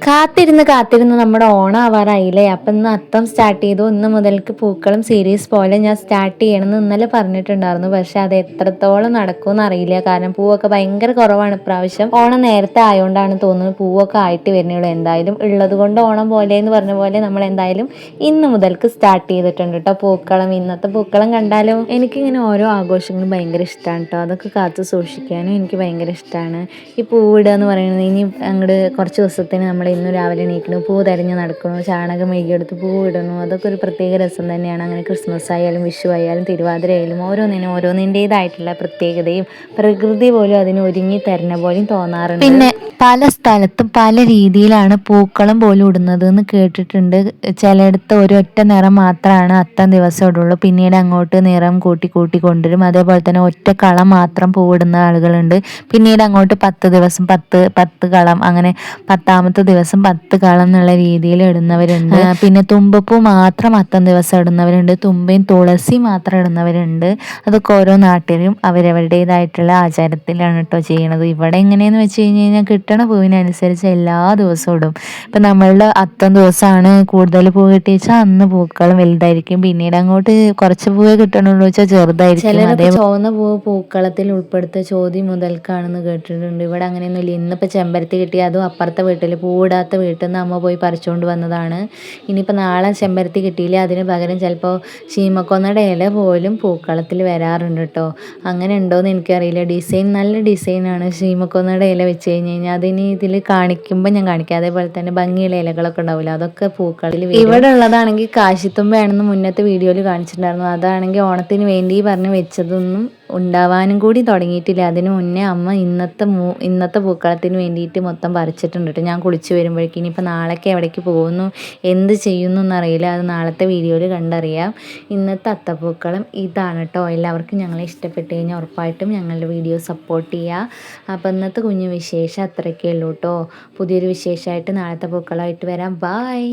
കാത്തിരുന്ന് നമ്മുടെ ഓണം ആവാറായില്ലേ. അപ്പം ഇന്ന് അത്തം സ്റ്റാർട്ട് ചെയ്തു. ഇന്ന് മുതൽക്ക് പൂക്കളം സീരീസ് പോലെ ഞാൻ സ്റ്റാർട്ട് ചെയ്യണമെന്ന് ഇന്നലെ പറഞ്ഞിട്ടുണ്ടായിരുന്നു. പക്ഷെ അത് എത്രത്തോളം നടക്കുമെന്ന് അറിയില്ല. കാരണം പൂവൊക്കെ ഭയങ്കര കുറവാണ് ഇപ്രാവശ്യം. ഓണം നേരത്തെ ആയതുകൊണ്ടാണ് തോന്നുന്നത് പൂവൊക്കെ ആയിട്ട് വരുന്നുള്ളൂ. എന്തായാലും ഉള്ളത് കൊണ്ട് ഓണം പോലെ എന്ന് പറഞ്ഞ പോലെ നമ്മൾ എന്തായാലും ഇന്ന് മുതൽക്ക് സ്റ്റാർട്ട് ചെയ്തിട്ടുണ്ട് കേട്ടോ പൂക്കളം. ഇന്നത്തെ പൂക്കളം കണ്ടാലോ. എനിക്കിങ്ങനെ ഓരോ ആഘോഷങ്ങളും ഭയങ്കര ഇഷ്ടമാണ് കേട്ടോ. അതൊക്കെ കാത്തു സൂക്ഷിക്കാനും എനിക്ക് ഭയങ്കര ഇഷ്ടമാണ്. ഈ പൂവിടുക എന്ന് പറയുന്നത് ഇനി അങ്ങോട്ട് കുറച്ച് ദിവസത്തിന് നമ്മൾ ഇന്ന് രാവിലെ എണീക്കണം, പൂ തിരഞ്ഞ് നടക്കണം, ചാണകം മെഴുകിയെടുത്ത് പൂ ഇടണം. അതൊക്കെ ഒരു പ്രത്യേക രസം തന്നെയാണ്. അങ്ങനെ ക്രിസ്മസ് ആയാലും വിഷു ആയാലും തിരുവാതിര ആയാലും ഓരോന്നിൻ്റേതായിട്ടുള്ള പ്രത്യേകതയും പ്രകൃതി പോലും അതിന് ഒരുങ്ങി തരുന്ന പോലെയും തോന്നാറുണ്ട്. പിന്നെ പല സ്ഥലത്തും പല രീതിയിലാണ് പൂക്കളം പോലും ഇടുന്നത് എന്ന് കേട്ടിട്ടുണ്ട്. ചിലയിടത്ത് ഒരൊറ്റ നിറം മാത്രമാണ് അത്തം ദിവസം ഇടുള്ളൂ, പിന്നീട് അങ്ങോട്ട് നിറം കൂട്ടി കൂട്ടി കൊണ്ടുവരും. അതേപോലെ തന്നെ ഒറ്റ കളം മാത്രം പൂവിടുന്ന ആളുകളുണ്ട്. പിന്നീട് അങ്ങോട്ട് 10 ദിവസം 10 കളം, അങ്ങനെ 10ാമത്തെ ദിവസം 10 കളം എന്നുള്ള രീതിയിൽ ഇടുന്നവരുണ്ട്. പിന്നെ തുമ്പപ്പൂ മാത്രം അത്തം ദിവസം ഇടുന്നവരുണ്ട്, തുമ്പയും തുളസി മാത്രം ഇടുന്നവരുണ്ട്. അതൊക്കെ ഓരോ നാട്ടിലും അവരവരുടേതായിട്ടുള്ള ആചാരത്തിലാണ് കേട്ടോ ചെയ്യണത്. ഇവിടെ എങ്ങനെയെന്ന് വെച്ച് കഴിഞ്ഞാൽ കിട്ടണ പൂവിനനുസരിച്ച് എല്ലാ ദിവസവും ഇടും. ഇപ്പം നമ്മളുടെ അത്തം ദിവസമാണ് കൂടുതൽ പൂ കിട്ടിയെച്ചാൽ അന്ന് പൂക്കളും വലുതായിരിക്കും. പിന്നീട് അങ്ങോട്ട് കുറച്ച് പൂവേ കിട്ടണുള്ളൂ വെച്ചാൽ ചെറുതായിരിക്കും. ചിലരൊക്കെ ചുവന്ന പൂവ് പൂക്കളത്തിൽ ഉൾപ്പെടുത്ത ചോദ്യം മുതൽക്കാണെന്ന് കേട്ടിട്ടുണ്ട്. ഇവിടെ അങ്ങനെയൊന്നുമില്ല. ഇന്നിപ്പോൾ ചെമ്പരത്തി കിട്ടി, അതും അപ്പുറത്തെ വീട്ടിൽ പൂവിടാത്ത വീട്ടിൽ നിന്ന് അമ്മ പോയി പറിച്ചുകൊണ്ട് വന്നതാണ്. ഇനിയിപ്പോൾ നാളെ ചെമ്പരത്തി കിട്ടിയില്ല, അതിന് പകരം ചിലപ്പോൾ ശീമക്കൊന്നയുടെ ഇല പോലും പൂക്കളത്തിൽ വരാറുണ്ട് കേട്ടോ. അങ്ങനെ ഉണ്ടോയെന്ന് എനിക്കറിയില്ല. ഡിസൈൻ നല്ല ഡിസൈനാണ്. ശീമക്കൊന്നയുടെ ഇല വെച്ച് കഴിഞ്ഞ് കഴിഞ്ഞാൽ അതിന് ഇതിൽ കാണിക്കുമ്പോൾ ഞാൻ കാണിക്കാം. അതേപോലെ തന്നെ ഭംഗിയുള്ള ഇലകളൊക്കെ ഉണ്ടാവില്ല, അതൊക്കെ പൂക്കളിൽ ഇവിടെ ഉള്ളതാണെങ്കിൽ കാശിത്തുമ്പയാണെന്ന് മുന്നത്തെ വീഡിയോയിൽ കാണിച്ചിട്ടുണ്ടായിരുന്നു. അതാണെങ്കിൽ ഓണത്തിന് വേണ്ടി പറഞ്ഞ് വെച്ചതൊന്നും ഉണ്ടാവാനും കൂടി തുടങ്ങിയിട്ടില്ല. അതിന് മുന്നേ അമ്മ ഇന്നത്തെ പൂക്കളത്തിന് വേണ്ടിയിട്ട് മൊത്തം പറിച്ചിട്ടുണ്ട് കേട്ടോ. ഞാൻ കുളിച്ച് വരുമ്പോഴേക്കും ഇനിയിപ്പോൾ നാളേക്ക് എവിടേക്ക് പോകുന്നു എന്ത് ചെയ്യുന്നു എന്നറിയില്ല, അത് നാളത്തെ വീഡിയോയിൽ കണ്ടറിയാം. ഇന്നത്തെ അത്തപ്പൂക്കളം ഇതാണ് കേട്ടോ. എല്ലാവർക്കും ഞങ്ങളെ ഇഷ്ടപ്പെട്ട് കഴിഞ്ഞാൽ ഉറപ്പായിട്ടും ഞങ്ങളുടെ വീഡിയോ സപ്പോർട്ട് ചെയ്യുക. അപ്പോൾ ഇന്നത്തെ കുഞ്ഞു വിശേഷം അത്രയൊക്കെ ഉള്ളൂ കേട്ടോ. പുതിയൊരു വിശേഷമായിട്ട് നാളത്തെ പൂക്കളമായിട്ട് വരാം. ബായ്.